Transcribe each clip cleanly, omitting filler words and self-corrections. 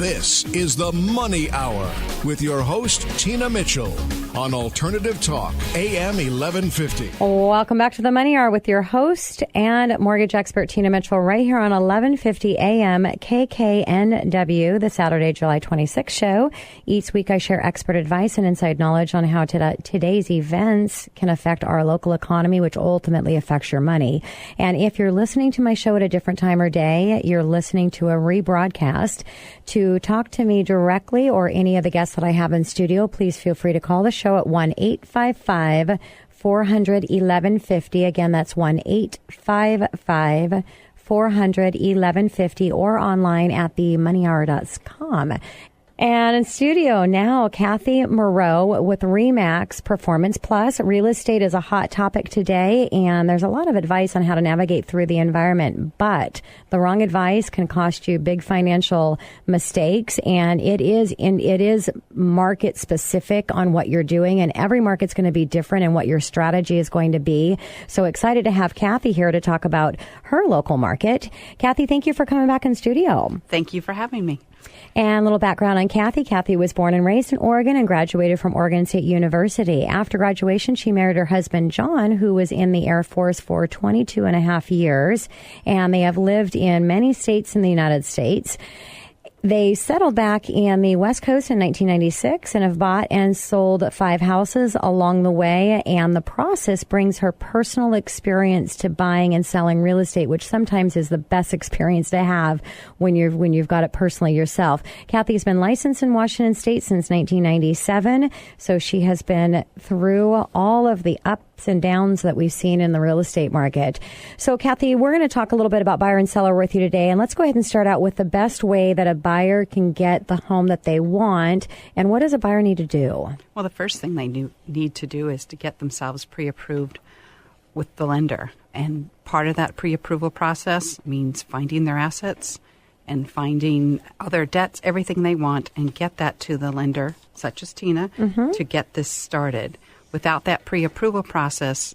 This is the Money Hour with your host, Tina Mitchell, on Alternative Talk, AM 1150. Welcome back to the Money Hour with your host and mortgage expert, Tina Mitchell, right here on 1150 AM KKNW, the Saturday, July 26th show. Each week I share expert advice and inside knowledge on how today's events can affect our local economy, which ultimately affects your money. And if you're listening to my show at a different time or day, you're listening to a rebroadcast. To talk to me directly or any of the guests that I have in studio, please feel free to call the show at 1-855-400-1150. Again, that's 1-855-400-1150 or online at themoneyhour.com. And in studio now, Kathy Morrow with RE/MAX Performance Plus. Real estate is a hot topic today, and there's a lot of advice on how to navigate through the environment. But the wrong advice can cost you big financial mistakes, and it is market specific on what you're doing, and every market's going to be different in what your strategy is going to be. So excited to have Kathy here to talk about her local market. Kathy, thank you for coming back in studio. Thank you for having me. And a little background on Kathy. Kathy was born and raised in Oregon and graduated from Oregon State University. After graduation, she married her husband, John, who was in the Air Force for 22 and a half years. And they have lived in many states in the United States. They settled back in the West Coast in 1996 and have bought and sold 5 houses along the way. And the process brings her personal experience to buying and selling real estate, which sometimes is the best experience to have when you've got it personally yourself. Kathy's been licensed in Washington State since 1997, so she has been through all of the ups and downs that we've seen in the real estate market. So, Kathy, we're going to talk a little bit about buyer and seller with you today, and let's go ahead and start out with the best way that a buyer can get the home that they want. And what does a buyer need to do? Well, the first thing they need to do is to get themselves pre-approved with the lender. And part of that pre-approval process means finding their assets and finding other debts, everything they want, and get that to the lender, such as Tina, to get this started. Without that pre-approval process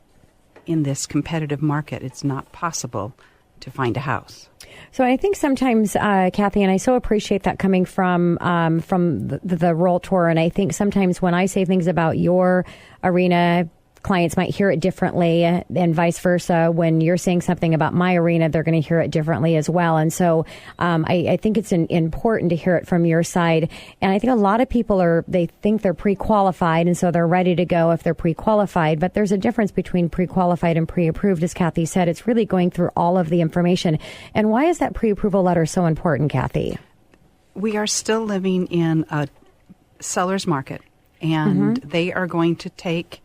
in this competitive market, it's not possible to find a house. So I think sometimes, Kathy, and I so appreciate that coming from the realtor, and I think sometimes when I say things about your arena, clients might hear it differently, and vice versa. When you're saying something about my arena, they're going to hear it differently as well. And so I think it's important to hear it from your side. And I think a lot of people they think they're pre-qualified, and so they're ready to go if they're pre-qualified. But there's a difference between pre-qualified and pre-approved, as Kathy said. It's really going through all of the information. And why is that pre-approval letter so important, Kathy? We are still living in a seller's market, and they are going to take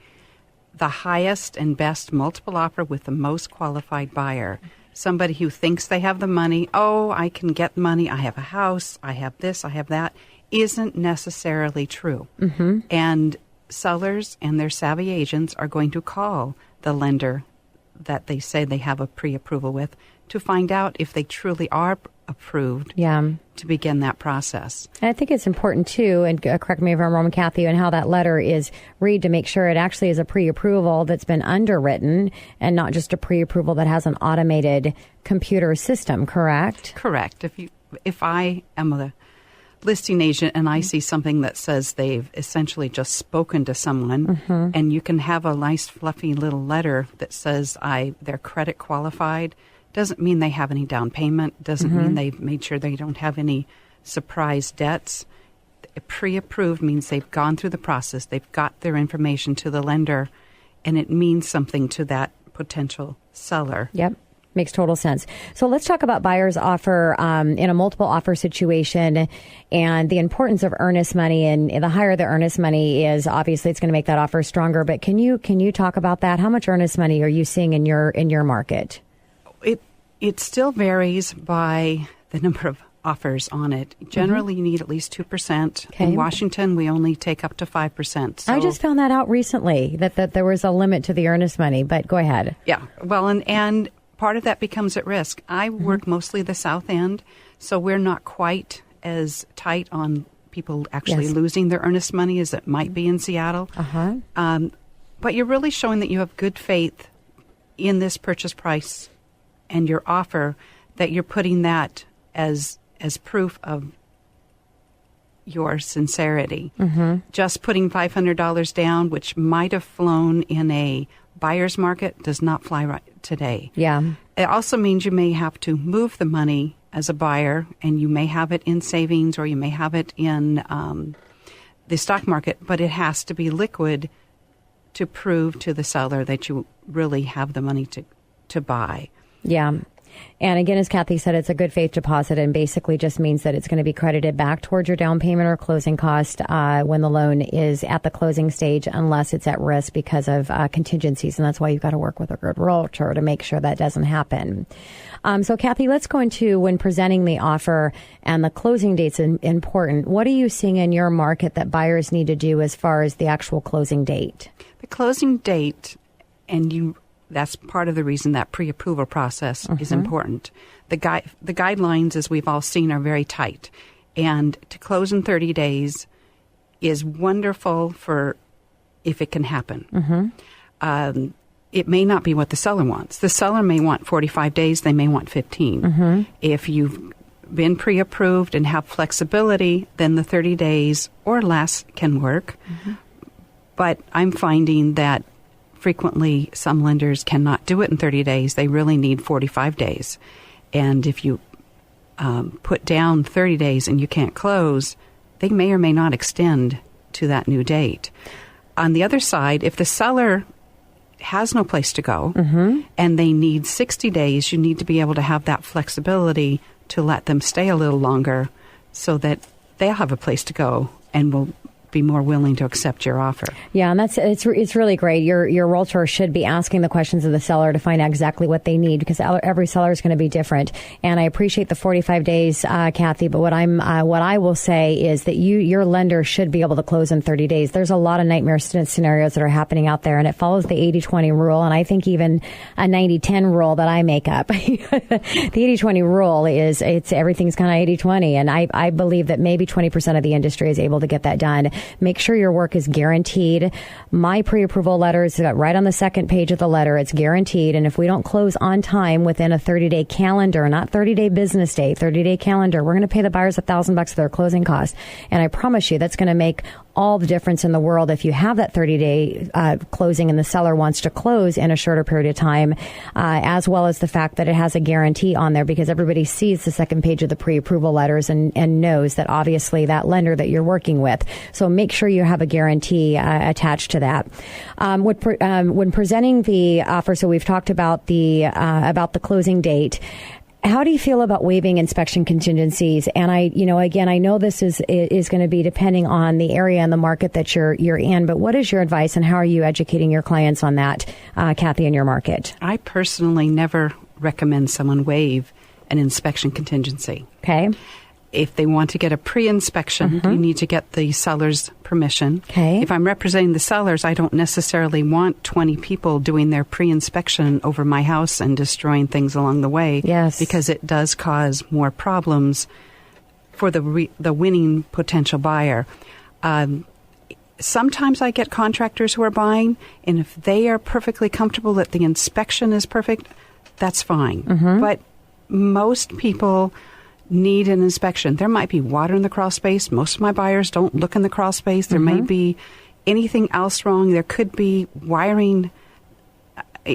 the highest and best multiple offer with the most qualified buyer. Somebody who thinks they have the money, I can get money, I have a house, I have this, I have that, isn't necessarily true. And sellers and their savvy agents are going to call the lender that they say they have a pre-approval with to find out if they truly are approved to begin that process. And I think it's important, too, and correct me if I'm wrong, Kathy, and how that letter is read to make sure it actually is a pre-approval that's been underwritten and not just a pre-approval that has an automated computer system, correct? Correct. If I am a listing agent and I see something that says they've essentially just spoken to someone, and you can have a nice fluffy little letter that says they're credit qualified, doesn't mean they have any down payment, doesn't mean they've made sure they don't have any surprise debts. Pre-approved means they've gone through the process, they've got their information to the lender, and it means something to that potential seller. Yep. Makes total sense. So let's talk about buyer's offer in a multiple offer situation and the importance of earnest money. And the higher the earnest money is, obviously it's going to make that offer stronger. But can you talk about that? How much earnest money are you seeing in your market? It still varies by the number of offers on it. Generally, you need at least 2%. Okay. In Washington, we only take up to 5%. So I just found that out recently, that there was a limit to the earnest money, but go ahead. Yeah. Well, and part of that becomes at risk. I work mostly the South End, so we're not quite as tight on people actually losing their earnest money as it might be in Seattle. But you're really showing that you have good faith in this purchase price and your offer, that you're putting that as proof of your sincerity. Just putting $500 down, which might have flown in a buyer's market, does not fly right today. Yeah. It also means you may have to move the money as a buyer, and you may have it in savings or you may have it in the stock market, but it has to be liquid to prove to the seller that you really have the money to buy. Yeah. And again, as Kathy said, it's a good faith deposit and basically just means that it's going to be credited back towards your down payment or closing cost when the loan is at the closing stage, unless it's at risk because of contingencies. And that's why you've got to work with a good realtor to make sure that doesn't happen. So, Kathy, let's go into when presenting the offer and the closing date's important. What are you seeing in your market that buyers need to do as far as the actual closing date? The closing date, and that's part of the reason that pre-approval process is important. The guidelines, as we've all seen, are very tight. And to close in 30 days is wonderful for if it can happen. It may not be what the seller wants. The seller may want 45 days. They may want 15. If you've been pre-approved and have flexibility, then the 30 days or less can work. But I'm finding that frequently some lenders cannot do it in 30 days. They really need 45 days. And if you put down 30 days and you can't close, they may or may not extend to that new date. On the other side, if the seller has no place to go and they need 60 days, you need to be able to have that flexibility to let them stay a little longer so that they'll have a place to go and will be more willing to accept your offer. Yeah, and it's really great. Your realtor should be asking the questions of the seller to find out exactly what they need, because every seller is going to be different. And I appreciate the 45 days, Kathy. But what I will say is that your lender should be able to close in 30 days. There's a lot of nightmare scenarios that are happening out there, and it follows the 80-20 rule, and I think even a 90-10 rule that I make up. The 80-20 rule is everything's kind of 80-20, and I believe that maybe 20% of the industry is able to get that done. Make sure your work is guaranteed. My pre-approval letter is right on the second page of the letter. It's guaranteed. And if we don't close on time within a 30-day calendar, not 30-day business day, 30-day calendar, we're going to pay the buyers $1,000 for their closing costs. And I promise you that's going to make all the difference in the world if you have that 30-day closing and the seller wants to close in a shorter period of time, as well as the fact that it has a guarantee on there, because everybody sees the second page of the pre-approval letters and knows that obviously that lender that you're working with. So make sure you have a guarantee attached to that. When presenting the offer, so we've talked about the closing date. How do you feel about waiving inspection contingencies? And I know this is going to be depending on the area and the market that you're in, but what is your advice and how are you educating your clients on that, Kathy, in your market? I personally never recommend someone waive an inspection contingency. Okay. If they want to get a pre-inspection, you need to get the seller's permission. Okay. If I'm representing the sellers, I don't necessarily want 20 people doing their pre-inspection over my house and destroying things along the way. Yes. Because it does cause more problems for the winning potential buyer. Sometimes I get contractors who are buying, and if they are perfectly comfortable that the inspection is perfect, that's fine. But most people need an inspection. There might be water in the crawl space. Most of my buyers don't look in the crawl space. There may be anything else wrong. There could be wiring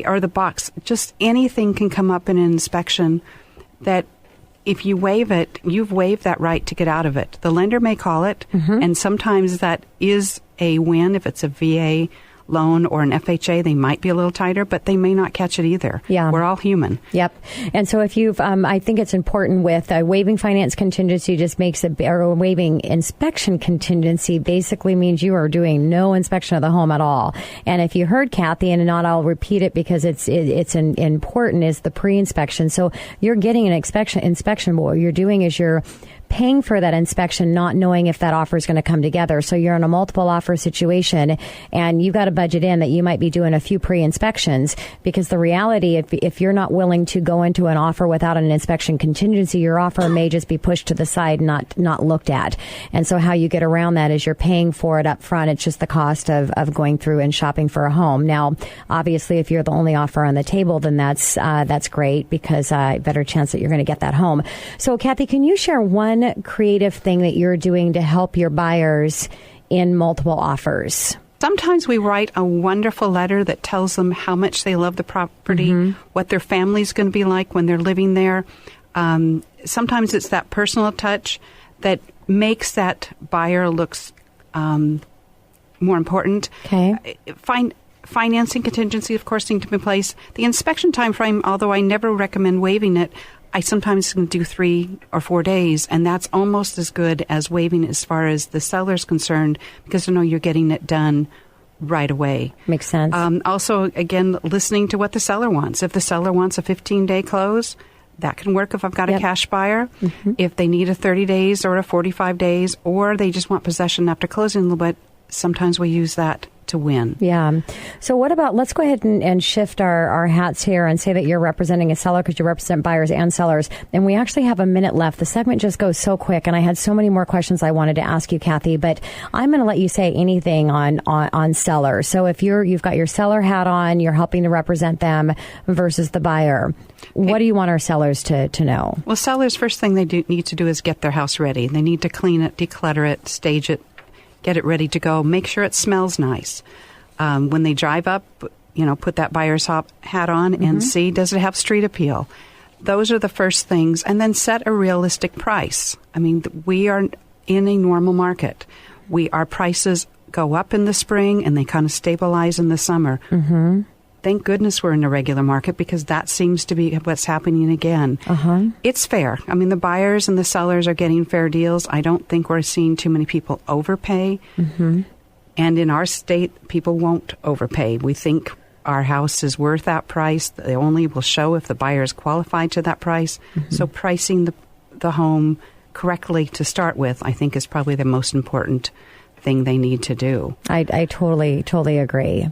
or the box. Just anything can come up in an inspection that if you waive it, you've waived that right to get out of it. The lender may call it, and sometimes that is a win. If it's a VA loan or an FHA, they might be a little tighter, but they may not catch it either. Yeah. We're all human. Yep. And so if you've, I think it's important with waiving finance contingency just makes it, or waiving inspection contingency basically means you are doing no inspection of the home at all. And if you heard Kathy, and not I'll repeat it because it's important, is the pre-inspection. So you're getting an inspection, but what you're doing is you're paying for that inspection, not knowing if that offer is going to come together. So you're in a multiple offer situation and you've got to budget in that you might be doing a few pre-inspections, because the reality, if you're not willing to go into an offer without an inspection contingency, your offer may just be pushed to the side, not looked at. And so how you get around that is you're paying for it up front. It's just the cost of going through and shopping for a home. Now, obviously, if you're the only offer on the table, then that's great, because better chance that you're going to get that home. So Kathy, can you share one one creative thing that you're doing to help your buyers in multiple offers? Sometimes we write a wonderful letter that tells them how much they love the property, what their family's going to be like when they're living there. Sometimes it's that personal touch that makes that buyer looks more important. Okay. Financing contingency, of course, need to be in place. The inspection time frame, although I never recommend waiving it, I sometimes can do 3 or 4 days, and that's almost as good as waiving as far as the seller's concerned, because you know you're getting it done right away. Makes sense. Also, again, listening to what the seller wants. If the seller wants a 15-day close, that can work if I've got a cash buyer. If they need a 30 days or a 45 days, or they just want possession after closing a little bit, sometimes we use that to win. Yeah. So what about, let's go ahead and shift our hats here and say that you're representing a seller because you represent buyers and sellers. And we actually have a minute left. The segment just goes so quick, and I had so many more questions I wanted to ask you, Kathy, but I'm going to let you say anything on sellers. So if you've got your seller hat on, you're helping to represent them versus the buyer. What do you want our sellers to know? Well, sellers, first thing they need to do is get their house ready. They need to clean it, declutter it, stage it, get it ready to go. Make sure it smells nice. When they drive up, put that buyer's hat on and see, does it have street appeal? Those are the first things. And then set a realistic price. I mean, we are in a normal market. Our prices go up in the spring and they kind of stabilize in the summer. Thank goodness we're in a regular market, because that seems to be what's happening again. It's fair. I mean, the buyers and the sellers are getting fair deals. I don't think we're seeing too many people overpay. And in our state, people won't overpay. We think our house is worth that price. They only will show if the buyer is qualified to that price. So pricing the home correctly to start with, I think, is probably the most important thing they need to do. I totally agree.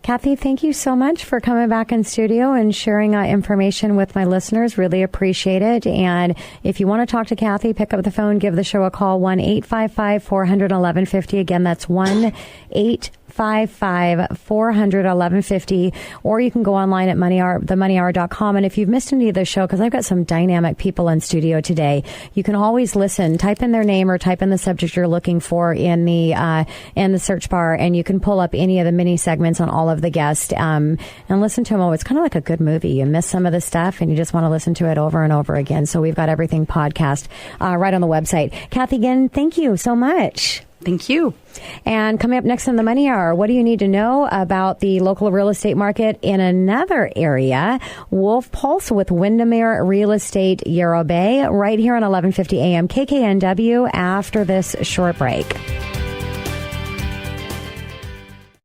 Kathy, thank you so much for coming back in studio and sharing information with my listeners. Really appreciate it. And if you want to talk to Kathy, pick up the phone, give the show a call, 1-855-400-1150. Again, that's 1-855-400-1150. Or you can go online at themoneyhour.com. And if you've missed any of the show, because I've got some dynamic people in studio today, you can always listen. Type in their name or type in the subject you're looking for in the search bar, and you can pull up any of the mini segments on all of the guests and listen to them. Oh, it's kind of like a good movie. You miss some of the stuff and you just want to listen to it over and over again. So we've got everything podcast right on the website. Kathy, again, thank you so much. Thank you. And coming up next in the Money Hour, what do you need to know about the local real estate market in another area? Wolf Pulse with Windermere Real Estate Yarrow Bay, right here on 1150 AM KKNW after this short break.